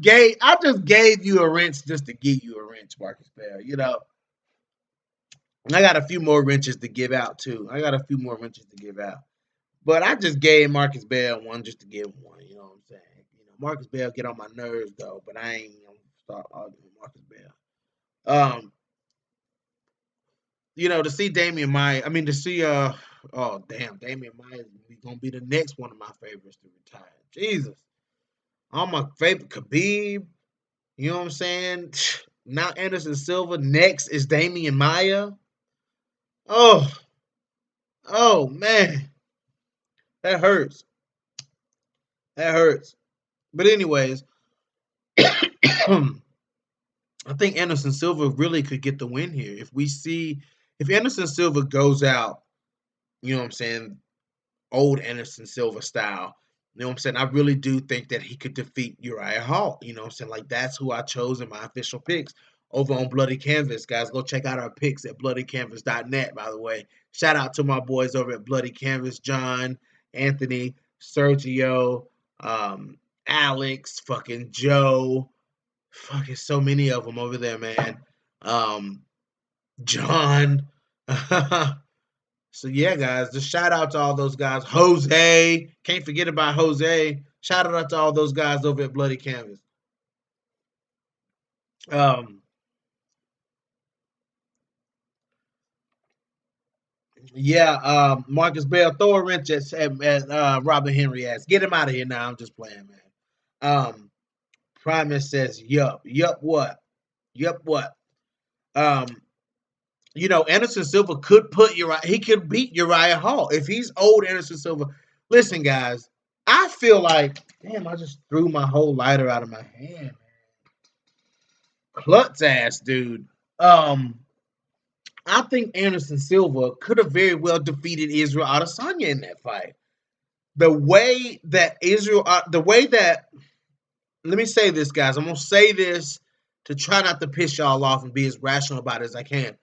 gave you a wrench just to give you a wrench, Marcus Bell. I got a few more wrenches to give out too. But I just gave Marcus Bell one just to give him one. You know what I'm saying? Marcus Bell get on my nerves though, but I ain't gonna start arguing with Marcus Bell. To see Damian Maia. I mean, to see oh damn, Damian Maia is gonna be the next one of my favorites to retire. Jesus, all my favorite Khabib. You know what I'm saying? Now Anderson Silva. Next is Damian Maia. Oh, oh man, that hurts. That hurts. But anyways, I think Anderson Silva really could get the win here. If Anderson Silva goes out, you know what I'm saying, old Anderson Silva style, you know what I'm saying, I really do think that he could defeat Uriah Hall. You know what I'm saying? Like, that's who I chose in my official picks over on Bloody Canvas. Guys, go check out our picks at bloodycanvas.net, by the way. Shout out to my boys over at Bloody Canvas, John, Anthony, Sergio, Alex, fucking Joe, fucking so many of them over there, man. John. So yeah, guys, just shout out to all those guys. Jose, can't forget about Jose. Shout out to all those guys over at Bloody Canvas. Um, yeah, Marcus Bell, throw a wrench at Robert Henry ass. Get him out of here now. I'm just playing, man. Primus says, yup. Yup what? Yup what? Um, Anderson Silva could put he could beat Uriah Hall. If he's old Anderson Silva. Listen, guys, I feel like, damn, I just threw my whole lighter out of my hand, man. Klutz ass dude. I think Anderson Silva could have very well defeated Israel Adesanya in that fight. The way that let me say this, guys. I'm gonna say this to try not to piss y'all off and be as rational about it as I can.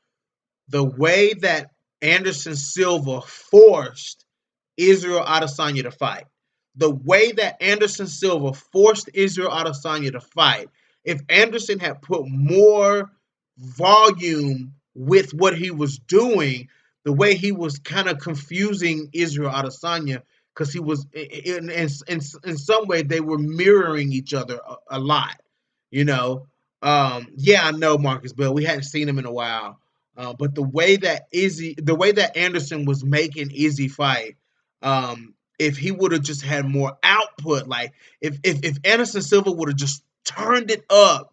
The way that Anderson Silva forced Israel Adesanya to fight, the way that Anderson Silva forced Israel Adesanya to fight, if Anderson had put more volume with what he was doing, the way he was kind of confusing Israel Adesanya, because he was in some way they were mirroring each other a lot, you know. Yeah, I know Marcus Bell. We hadn't seen him in a while, but the way that Anderson was making Izzy fight, if he would have just had more output, like if Anderson Silva would have just turned it up,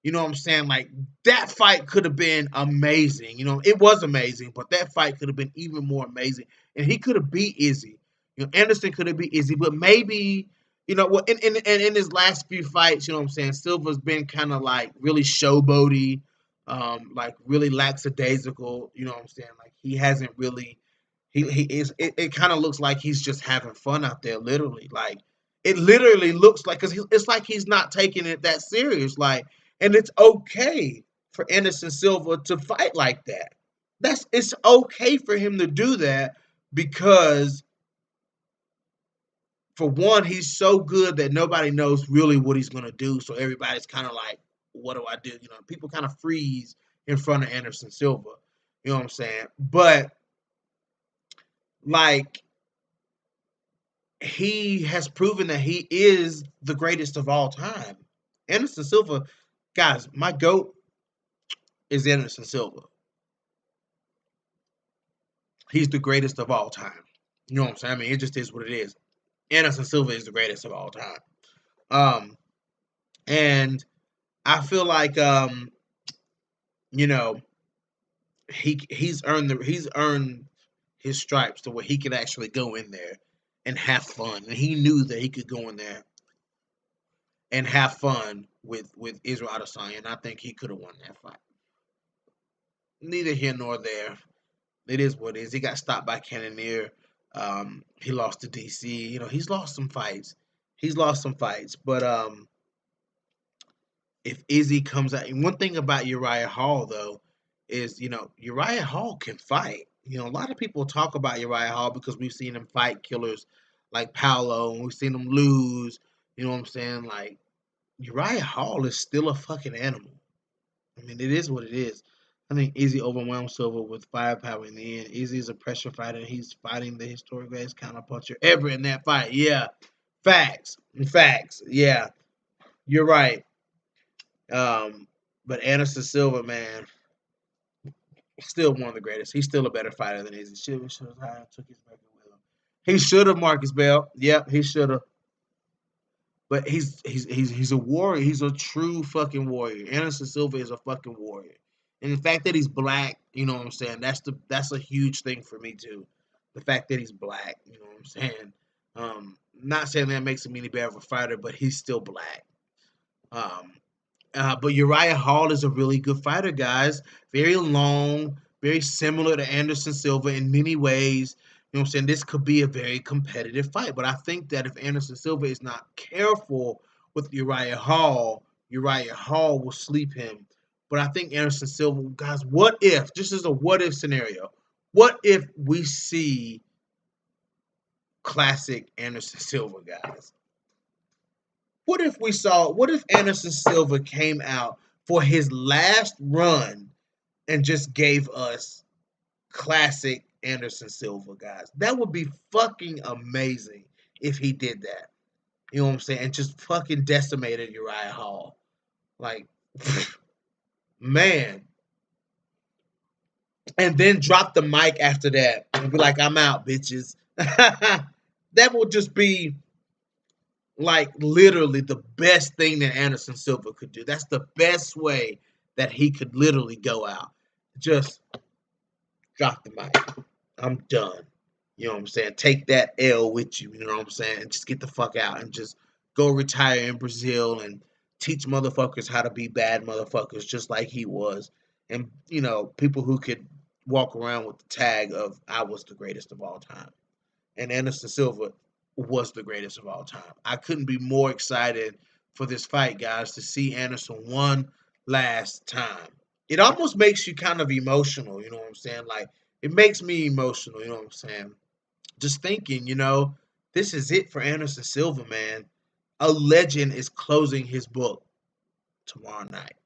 you know what I'm saying? Like that fight could have been amazing. It was amazing, but that fight could have been even more amazing, and he could have beat Izzy. Anderson could have beat Izzy, but maybe. Well, in his last few fights, you know what I'm saying, Silva's been kind of like really showboaty, like really lackadaisical, you know what I'm saying? Like he hasn't really he is it kind of looks like he's just having fun out there, literally. Like it literally looks like, because it's like he's not taking it that serious, like, and it's okay for Anderson Silva to fight like that. It's okay for him to do that, because for one, he's so good that nobody knows really what he's gonna do. So everybody's kind of like, what do I do? People kind of freeze in front of Anderson Silva. You know what I'm saying? But like, he has proven that he is the greatest of all time. Anderson Silva, guys, my GOAT is Anderson Silva. He's the greatest of all time. You know what I'm saying? I mean, it just is what it is. Anderson Silva is the greatest of all time. And I feel like you know, he's earned his stripes to where he could actually go in there and have fun. And he knew that he could go in there and have fun with Israel Adesanya, and I think he could have won that fight. Neither here nor there. It is what it is. He got stopped by Cannonier. He lost to DC. He's lost some fights. But if Izzy comes out, and one thing about Uriah Hall though is, Uriah Hall can fight. A lot of people talk about Uriah Hall because we've seen him fight killers like Paolo, and we've seen him lose. You know what I'm saying? Like, Uriah Hall is still a fucking animal. I mean, it is what it is. I think Izzy overwhelmed Silva with firepower in the end. Izzy is a pressure fighter. He's fighting the historic greatest counterpuncher ever in that fight. Yeah. Facts. Yeah. You're right. But Anderson Silva, man, still one of the greatest. He's still a better fighter than Izzy. Should have took his record with him. He should have, Marcus Bell. Yep, he should have. But he's a warrior. He's a true fucking warrior. Anderson Silva is a fucking warrior. And the fact that he's black, you know what I'm saying? That's a huge thing for me too. The fact that he's black, you know what I'm saying? Not saying that makes him any better of a fighter, but he's still black. But Uriah Hall is a really good fighter, guys. Very long, very similar to Anderson Silva in many ways. You know what I'm saying? This could be a very competitive fight. But I think that if Anderson Silva is not careful with Uriah Hall will sleep him. But I think Anderson Silva, guys, what if, just as a what if scenario, what if we see classic Anderson Silva, guys? What if we saw? What if Anderson Silva came out for his last run and just gave us classic Anderson Silva, guys? That would be fucking amazing if he did that. You know what I'm saying? And just fucking decimated Uriah Hall. Like, man. And then drop the mic after that and be like, I'm out, bitches. That would just be like literally the best thing that Anderson Silva could do. That's the best way that he could literally go out. Just drop the mic. I'm done. You know what I'm saying? Take that L with you. You know what I'm saying? And just get the fuck out and just go retire in Brazil and teach motherfuckers how to be bad motherfuckers just like he was. And, you know, people who could walk around with the tag of I was the greatest of all time. And Anderson Silva was the greatest of all time. I couldn't be more excited for this fight, guys, to see Anderson one last time. It almost makes you kind of emotional, you know what I'm saying? Like, it makes me emotional, you know what I'm saying? Just thinking, you know, this is it for Anderson Silva, man. A legend is closing his book tomorrow night.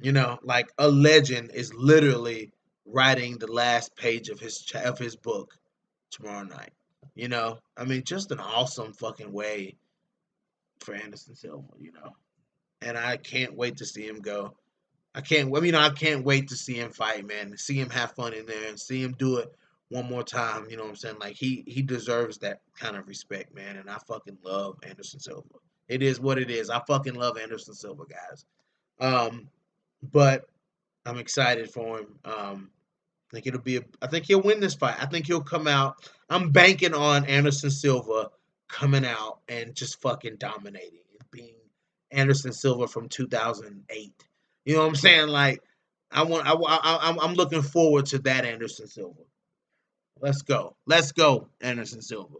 You know, like a legend is literally writing the last page of his book tomorrow night. You know, I mean, just an awesome fucking way for Anderson Silva. You know, and I can't wait to see him go. I can't wait to see him fight, man. See him have fun in there and see him do it one more time. You know what I'm saying? Like he deserves that kind of respect, man. And I fucking love Anderson Silva. It is what it is. I fucking love Anderson Silva, guys. Um, but I'm excited for him. I think he'll win this fight. I think he'll come out. I'm banking on Anderson Silva coming out and just fucking dominating and being Anderson Silva from 2008. You know what I'm saying? Like I'm looking forward to that Anderson Silva. Let's go, Anderson Silva.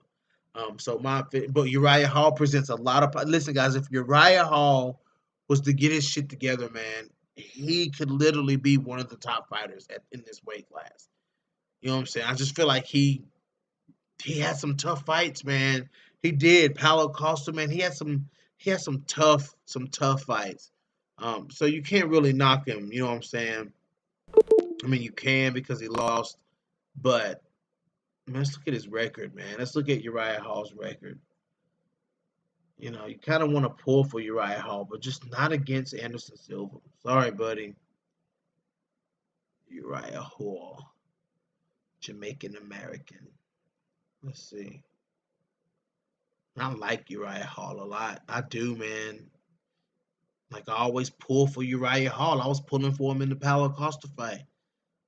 But Uriah Hall presents a lot of. Listen, guys, if Uriah Hall was to get his shit together, man, he could literally be one of the top fighters in this weight class. You know what I'm saying? I just feel like he had some tough fights, man. He did. Paulo Costa, man, he had some tough fights. So you can't really knock him. You know what I'm saying? I mean, you can because he lost, but man, let's look at his record, man. Let's look at Uriah Hall's record. You know, you kind of want to pull for Uriah Hall, but just not against Anderson Silva. Sorry, buddy. Uriah Hall, Jamaican American. Let's see. I like Uriah Hall a lot. I do, man. Like I always pull for Uriah Hall. I was pulling for him in the Paulo Costa fight.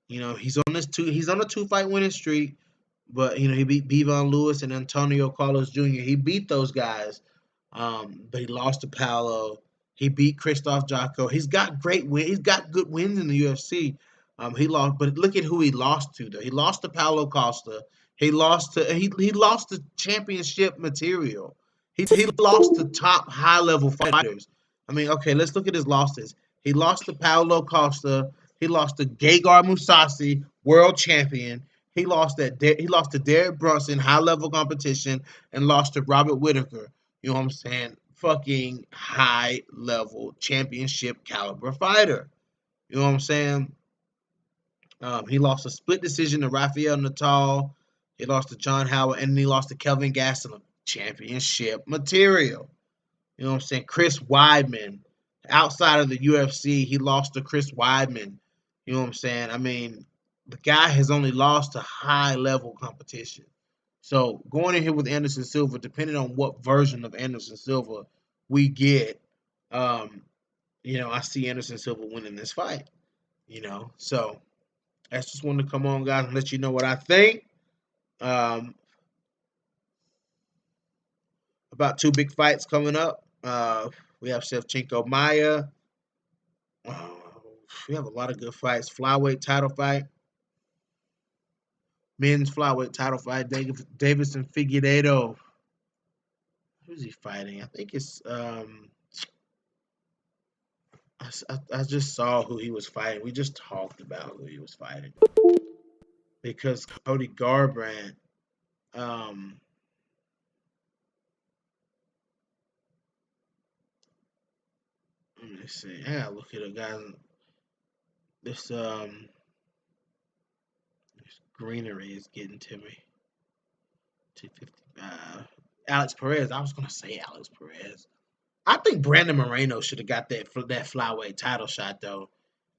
You know, he's on a two fight winning streak, but you know, he beat Bevon Lewis and Antonio Carlos Jr. He beat those guys. But he lost to Paulo. He beat Christoph Jocko. He's got he's got good wins in the UFC. He lost, but look at who he lost to though. He lost to Paulo Costa. He lost to championship material. He lost to top high level fighters. I mean, okay, let's look at his losses. He lost to Paulo Costa. He lost to Gegard Mousasi, world champion. He lost to Derek Brunson, high level competition, and lost to Robert Whitaker. You know what I'm saying? Fucking high level championship caliber fighter. You know what I'm saying? He lost a split decision to Rafael Natal. He lost to John Howard, and he lost to Kelvin Gastelum. Championship material. You know what I'm saying? Chris Weidman. Outside of the UFC, he lost to Chris Weidman. You know what I'm saying? I mean, the guy has only lost to high level competition. So going in here with Anderson Silva, depending on what version of Anderson Silva we get, um, you know, I see Anderson Silva winning this fight. You know, so I just wanted to come on, guys, and let you know what I think. Um, about two big fights coming up. We have Shevchenko Maya. Uh, we have a lot of good fights. Flyweight title fight. Men's flyweight title fight. Davison Figueiredo. Who's he fighting? I think it's I just saw who he was fighting. We just talked about who he was fighting because Cody Garbrandt. Um, Let's see. I gotta look at it, guys. This this greenery is getting to me. 250. Alex Perez. I was gonna say Alex Perez. I think Brandon Moreno should have got that flyweight title shot though.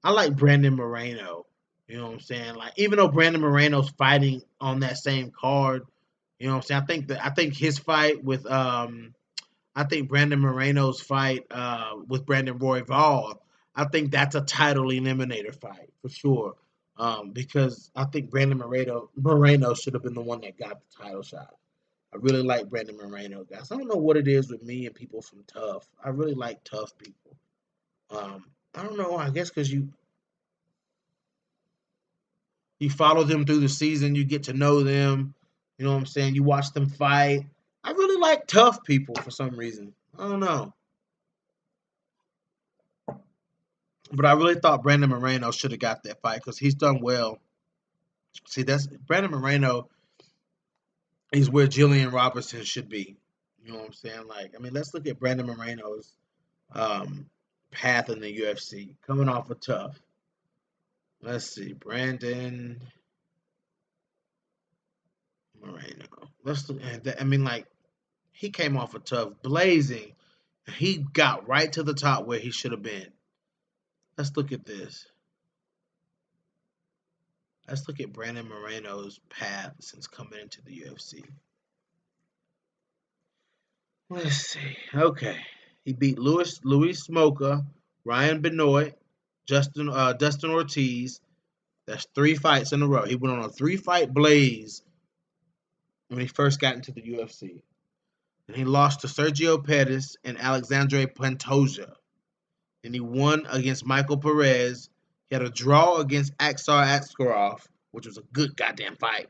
I like Brandon Moreno. You know what I'm saying? Like even though Brandon Moreno's fighting on that same card, you know what I'm saying? I think his fight with I think Brandon Moreno's fight with Brandon Royval, I think that's a title eliminator fight for sure. Because I think Brandon Moreno should have been the one that got the title shot. I really like Brandon Moreno, guys. I don't know what it is with me and people from Tough. I really like tough people. I don't know. I guess because you follow them through the season, you get to know them. You know what I'm saying? You watch them fight. I really like tough people for some reason. I don't know. But I really thought Brandon Moreno should have got that fight because he's done well. See, that's Brandon Moreno is where Jillian Robertson should be. You know what I'm saying? Like, I mean, let's look at Brandon Moreno's um, path in the UFC. Coming off a tough. Let's see, Brandon Moreno. Let's look at that. I mean, like, he came off a tough, blazing. He got right to the top where he should have been. Let's look at this. Let's look at Brandon Moreno's path since coming into the UFC. Let's see. Okay. He beat Luis Smoker, Ryan Benoit, Dustin Ortiz. That's 3 fights in a row. He went on a 3-fight blaze when he first got into the UFC. And he lost to Sergio Pettis and Alexandre Pantoja. And he won against Michael Perez. He had a draw against Aksar Askarov, which was a good goddamn fight.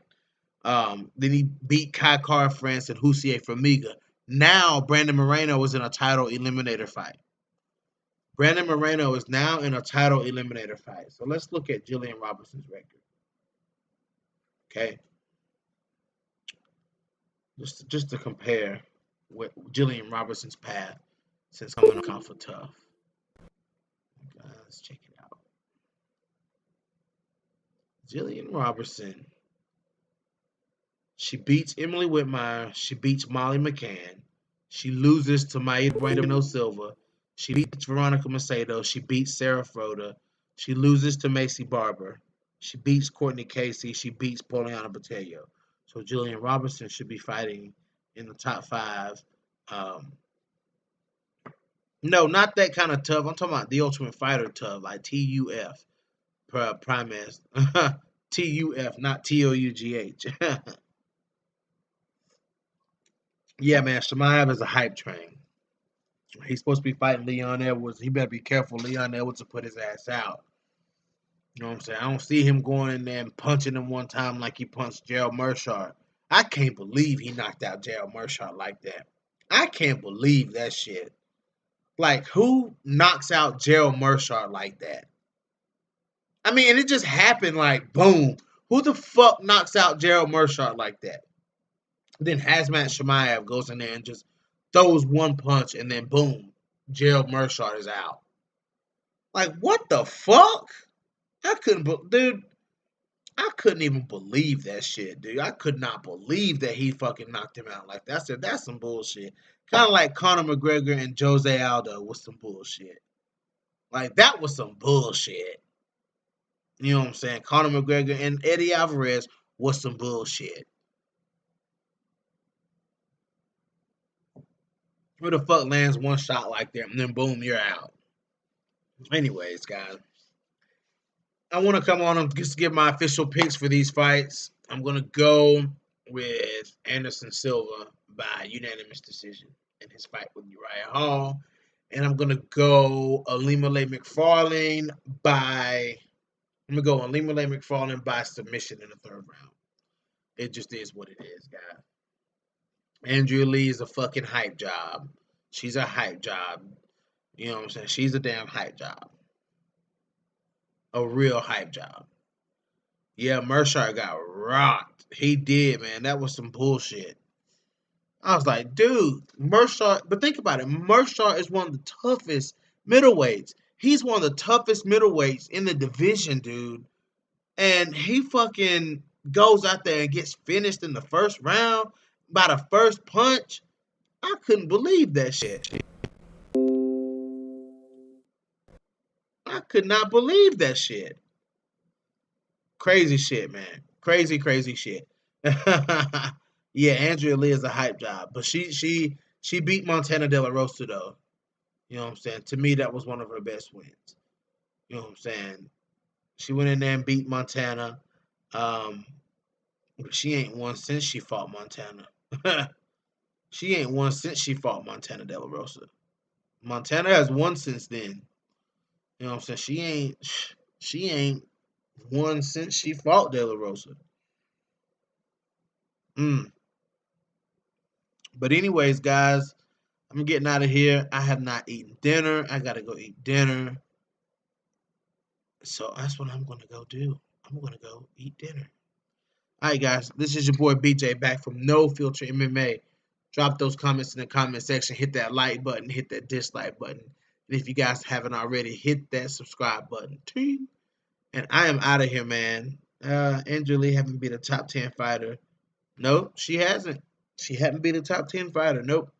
Then he beat Kai Kara France and Hussier Formiga. Now Brandon Moreno is in a title eliminator fight. Brandon Moreno is now in a title eliminator fight. So let's look at Jillian Robertson's record. Okay. Just to compare with Jillian Robertson's path since coming off of tough. Let's check it out. Jillian Robertson. She beats Emily Whitmire. She beats Molly McCann. She loses to Maida Bueno Silva. She beats Veronica Macedo. She beats Sarah Froda. She loses to Macy Barber. She beats Courtney Casey. She beats Poliana Botelho. So Jillian Robertson should be fighting in the top 5. No, not that kind of tough. I'm talking about the Ultimate Fighter tough, like TUF. Primus. TUF, not TOUGH. Yeah, man, Shemaev is a hype train. He's supposed to be fighting Leon Edwards. He better be careful. Leon Edwards will put his ass out. You know what I'm saying? I don't see him going in there and punching him one time like he punched Gerald Meerschaert. I can't believe he knocked out Gerald Meerschaert like that. I can't believe that shit. Like, who knocks out Gerald Meerschaert like that? I mean, and it just happened like, boom. Who the fuck knocks out Gerald Meerschaert like that? Then Hazmat Shemaev goes in there and just throws one punch, and then boom, Gerald Meerschaert is out. Like, what the fuck? Dude, I couldn't even believe that shit, dude. I could not believe that he fucking knocked him out like that. That's some bullshit. Kind of like Conor McGregor and Jose Aldo was some bullshit. Like, that was some bullshit. You know what I'm saying? Conor McGregor and Eddie Alvarez was some bullshit. Who the fuck lands one shot like that and then boom, you're out? Anyways, guys, I want to come on and just give my official picks for these fights. I'm going to go with Anderson Silva by unanimous decision in his fight with Uriah Hall. And I'm going to go Ilima-Lei Macfarlane by submission in the 3rd round. It just is what it is, guys. Andrea Lee is a fucking hype job. She's a hype job. You know what I'm saying? She's a damn hype job. A real hype job. Yeah, Meerschaert got rocked. He did, man. That was some bullshit. I was like, dude, Meerschaert. But think about it. Meerschaert is one of the toughest middleweights. He's one of the toughest middleweights in the division, dude. And he fucking goes out there and gets finished in the first round by the first punch. I couldn't believe that shit. I could not believe that shit. Crazy shit, man. Crazy, crazy shit. Yeah, Andrea Lee is a hype job, but she beat Montana De La Rosa though. You know what I'm saying? To me, that was one of her best wins. You know what I'm saying? She went in there and beat Montana. Um, but she ain't won since she fought Montana. She ain't won since she fought Montana De La Rosa. Montana has won since then. You know what I'm saying? She ain't won since she fought De La Rosa. Mm. But anyways, guys, I'm getting out of here. I have not eaten dinner. I gotta go eat dinner. So that's what I'm gonna go do. I'm gonna go eat dinner. All right, guys. This is your boy BJ back from No Filter MMA. Drop those comments in the comment section. Hit that like button. Hit that dislike button. And if you guys haven't already, hit that subscribe button. Ting. And I am out of here, man. Andrea Lee haven't been a top 10 fighter. Nope, she hasn't. She hadn't been a top 10 fighter. Nope.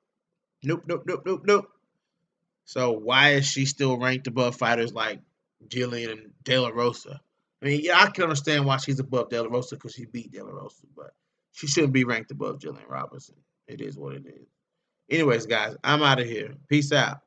Nope, nope, nope, nope, nope. So why is she still ranked above fighters like Jillian and De La Rosa? I mean, yeah, I can understand why she's above De La Rosa because she beat De La Rosa, but she shouldn't be ranked above Jillian Robinson. It is what it is. Anyways, guys, I'm out of here. Peace out.